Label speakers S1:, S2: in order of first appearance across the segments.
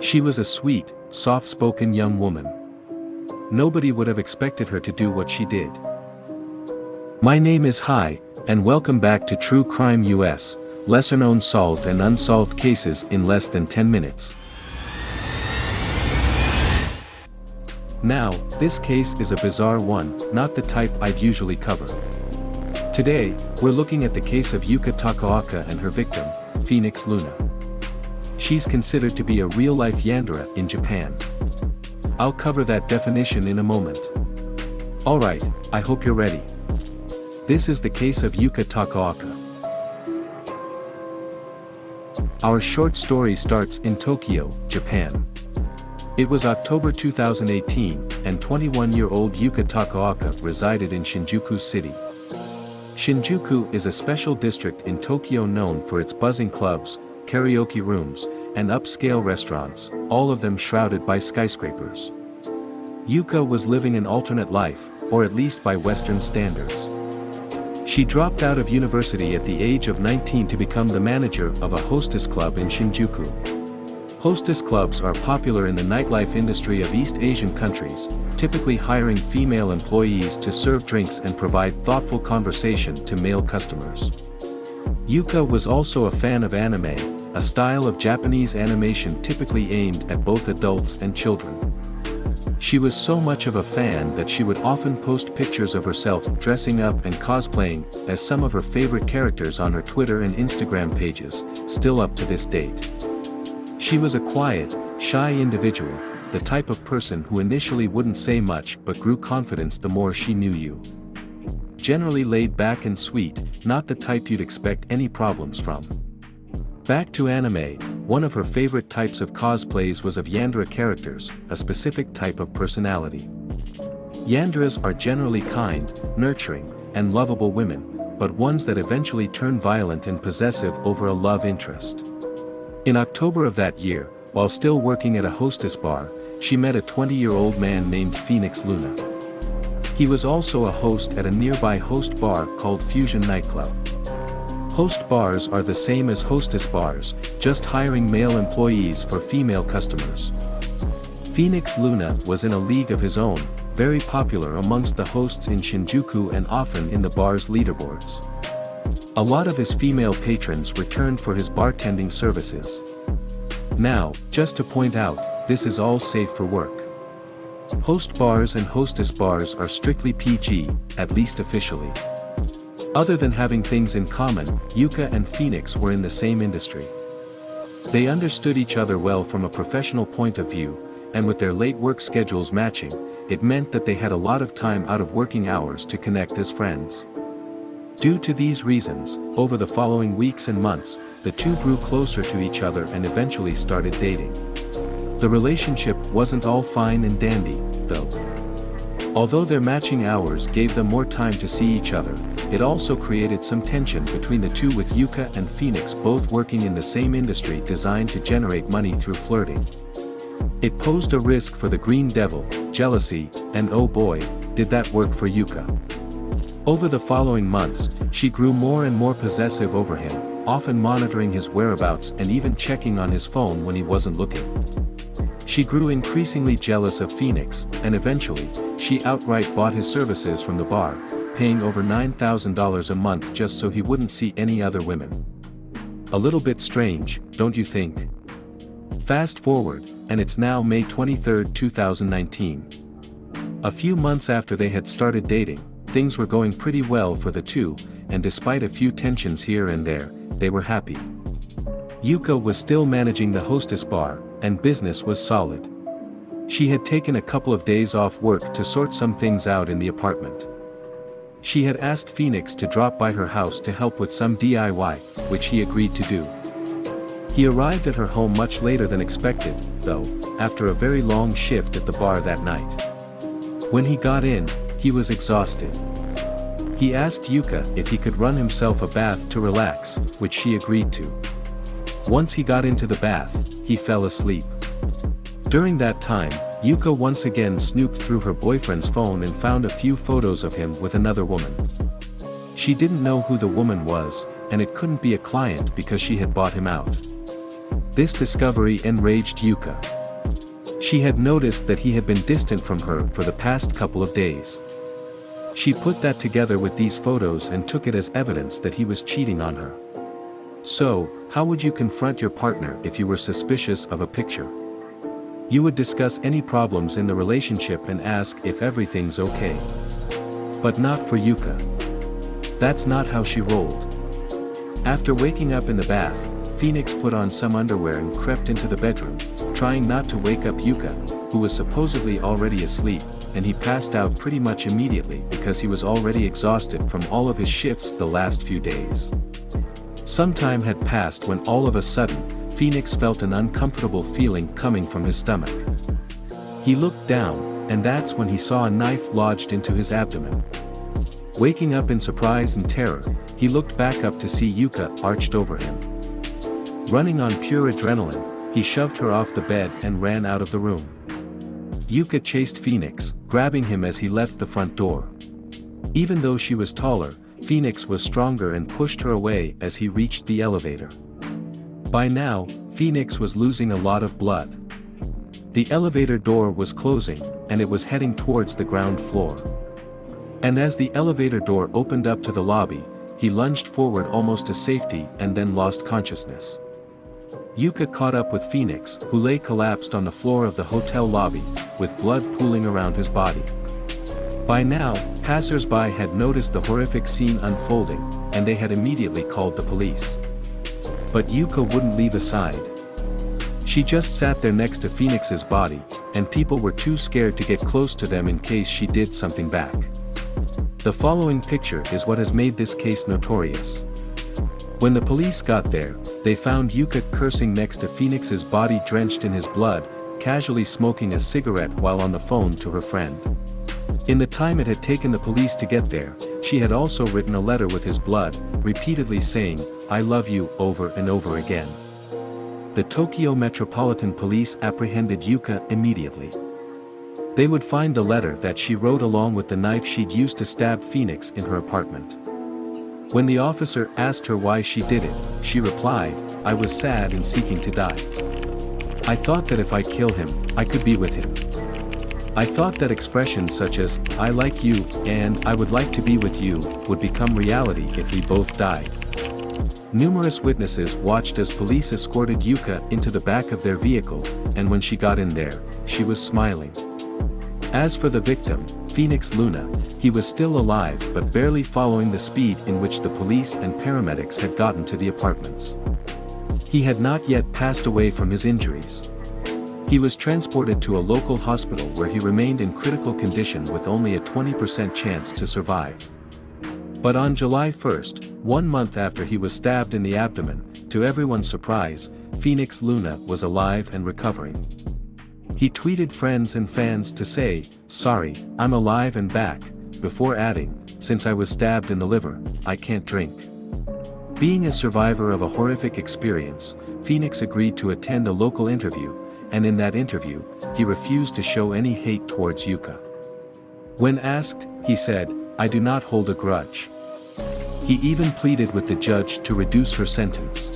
S1: She was a sweet, soft-spoken young woman. Nobody would have expected her to do what she did. My name is Hai, and welcome back to True Crime US, lesser-known solved and unsolved cases in less than 10 minutes. Now, this case is a bizarre one, not the type I'd usually cover. Today, we're looking at the case of Yuka Takaoka and her victim, Phoenix Luna. She's considered to be a real-life yandere in Japan. I'll cover that definition in a moment. Alright, I hope you're ready. This is the case of Yuka Takaoka. Our short story starts in Tokyo, Japan. It was October 2018, and 21-year-old Yuka Takaoka resided in Shinjuku City. Shinjuku is a special district in Tokyo known for its buzzing clubs, karaoke rooms, and upscale restaurants, all of them shrouded by skyscrapers. Yuka was living an alternate life, or at least by Western standards. She dropped out of university at the age of 19 to become the manager of a hostess club in Shinjuku. Hostess clubs are popular in the nightlife industry of East Asian countries, typically hiring female employees to serve drinks and provide thoughtful conversation to male customers. Yuka was also a fan of anime, a style of Japanese animation typically aimed at both adults and children. She was so much of a fan that she would often post pictures of herself dressing up and cosplaying as some of her favorite characters on her Twitter and Instagram pages, still up to this date. She was a quiet, shy individual, the type of person who initially wouldn't say much but grew confidence the more she knew you. Generally laid back and sweet, not the type you'd expect any problems from. Back to anime, one of her favorite types of cosplays was of yandere characters, a specific type of personality. Yanderes are generally kind, nurturing, and lovable women, but ones that eventually turn violent and possessive over a love interest. In October of that year, while still working at a hostess bar, she met a 20-year-old man named Phoenix Luna. He was also a host at a nearby host bar called Fusion Nightclub. Host bars are the same as hostess bars, just hiring male employees for female customers. Phoenix Luna was in a league of his own, very popular amongst the hosts in Shinjuku and often in the bar's leaderboards. A lot of his female patrons returned for his bartending services. Now, just to point out, this is all safe for work. Host bars and hostess bars are strictly PG, at least officially. Other than having things in common, Yuka and Phoenix were in the same industry. They understood each other well from a professional point of view, and with their late work schedules matching, it meant that they had a lot of time out of working hours to connect as friends. Due to these reasons, over the following weeks and months, the two grew closer to each other and eventually started dating. The relationship wasn't all fine and dandy, though. Although their matching hours gave them more time to see each other, it also created some tension between the two, with Yuka and Phoenix both working in the same industry designed to generate money through flirting. It posed a risk for the Green Devil, jealousy, and oh boy, did that work for Yuka. Over the following months, she grew more and more possessive over him, often monitoring his whereabouts and even checking on his phone when he wasn't looking. She grew increasingly jealous of Phoenix, and eventually, she outright bought his services from the bar, paying over $9,000 a month just so he wouldn't see any other women. A little bit strange, don't you think? Fast forward, and it's now May 23, 2019. A few months after they had started dating, things were going pretty well for the two, and despite a few tensions here and there, they were happy. Yuka was still managing the hostess bar, and business was solid. She had taken a couple of days off work to sort some things out in the apartment. She had asked Phoenix to drop by her house to help with some DIY, which he agreed to do. He arrived at her home much later than expected, though, after a very long shift at the bar that night. When he got in, he was exhausted. He asked Yuka if he could run himself a bath to relax, which she agreed to. Once he got into the bath, he fell asleep. During that time, Yuka once again snooped through her boyfriend's phone and found a few photos of him with another woman. She didn't know who the woman was, and it couldn't be a client because she had bought him out. This discovery enraged Yuka. She had noticed that he had been distant from her for the past couple of days. She put that together with these photos and took it as evidence that he was cheating on her. So, how would you confront your partner if you were suspicious of a picture? You would discuss any problems in the relationship and ask if everything's okay. But not for Yuka. That's not how she rolled. After waking up in the bath, Phoenix put on some underwear and crept into the bedroom, trying not to wake up Yuka, who was supposedly already asleep, and he passed out pretty much immediately because he was already exhausted from all of his shifts the last few days. Some time had passed when all of a sudden, Phoenix felt an uncomfortable feeling coming from his stomach. He looked down, and that's when he saw a knife lodged into his abdomen. Waking up in surprise and terror, he looked back up to see Yuka arched over him. Running on pure adrenaline, he shoved her off the bed and ran out of the room. Yuka chased Phoenix, grabbing him as he left the front door. Even though she was taller, Phoenix was stronger and pushed her away as he reached the elevator. By now, Phoenix was losing a lot of blood. The elevator door was closing, and it was heading towards the ground floor. And as the elevator door opened up to the lobby, he lunged forward almost to safety and then lost consciousness. Yuka caught up with Phoenix, who lay collapsed on the floor of the hotel lobby, with blood pooling around his body. By now, passers-by had noticed the horrific scene unfolding, and they had immediately called the police. But Yuka wouldn't leave aside. She just sat there next to Phoenix's body, and people were too scared to get close to them in case she did something back. The following picture is what has made this case notorious. When the police got there, they found Yuka cursing next to Phoenix's body drenched in his blood, casually smoking a cigarette while on the phone to her friend. In the time it had taken the police to get there, she had also written a letter with his blood, repeatedly saying, "I love you," over and over again. The Tokyo Metropolitan Police apprehended Yuka immediately. They would find the letter that she wrote along with the knife she'd used to stab Phoenix in her apartment. When the officer asked her why she did it, she replied, "I was sad and seeking to die. I thought that if I kill him, I could be with him. I thought that expressions such as, 'I like you,' and 'I would like to be with you,' would become reality if we both died." Numerous witnesses watched as police escorted Yuka into the back of their vehicle, and when she got in there, she was smiling. As for the victim, Phoenix Luna, he was still alive but barely following the speed in which the police and paramedics had gotten to the apartments. He had not yet passed away from his injuries. He was transported to a local hospital where he remained in critical condition with only a 20% chance to survive. But on July 1st, 1 month after he was stabbed in the abdomen, to everyone's surprise, Phoenix Luna was alive and recovering. He tweeted friends and fans to say, "Sorry, I'm alive and back," before adding, "Since I was stabbed in the liver, I can't drink." Being a survivor of a horrific experience, Phoenix agreed to attend a local interview, and in that interview, he refused to show any hate towards Yuka. When asked, he said, "I do not hold a grudge." He even pleaded with the judge to reduce her sentence.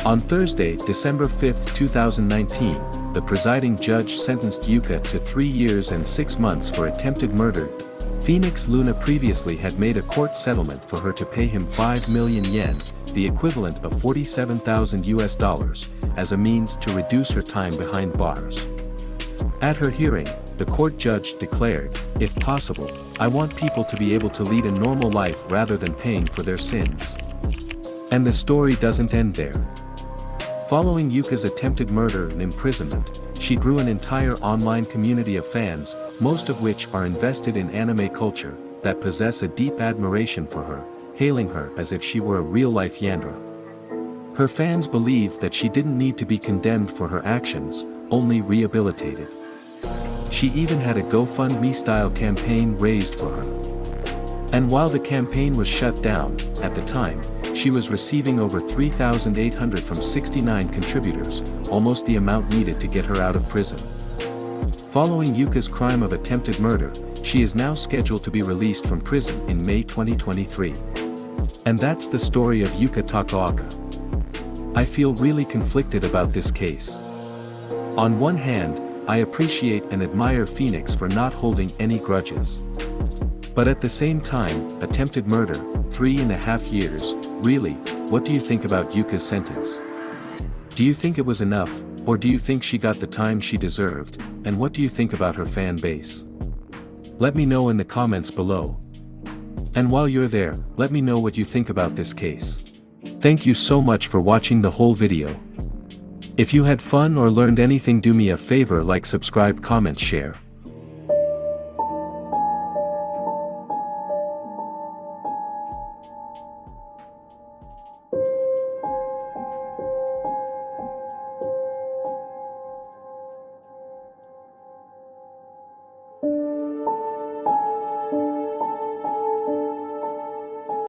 S1: On Thursday, December 5, 2019, the presiding judge sentenced Yuka to 3 years and 6 months for attempted murder. Phoenix Luna previously had made a court settlement for her to pay him 5 million yen, the equivalent of $47,000, as a means to reduce her time behind bars. At her hearing, the court judge declared, "If possible, I want people to be able to lead a normal life rather than paying for their sins." And the story doesn't end there. Following Yuka's attempted murder and imprisonment, she grew an entire online community of fans, most of which are invested in anime culture, that possess a deep admiration for her, hailing her as if she were a real-life Yandere. Her fans believe that she didn't need to be condemned for her actions, only rehabilitated. She even had a GoFundMe-style campaign raised for her. And while the campaign was shut down, at the time, she was receiving over 3,800 from 69 contributors, almost the amount needed to get her out of prison. Following Yuka's crime of attempted murder, she is now scheduled to be released from prison in May 2023. And that's the story of Yuka Takaoka. I feel really conflicted about this case. On one hand, I appreciate and admire Phoenix for not holding any grudges. But at the same time, attempted murder, 3.5 years, really, what do you think about Yuka's sentence? Do you think it was enough, or do you think she got the time she deserved, and what do you think about her fan base? Let me know in the comments below. And while you're there, let me know what you think about this case. Thank you so much for watching the whole video. If you had fun or learned anything, do me a favor, like, subscribe, comment, share.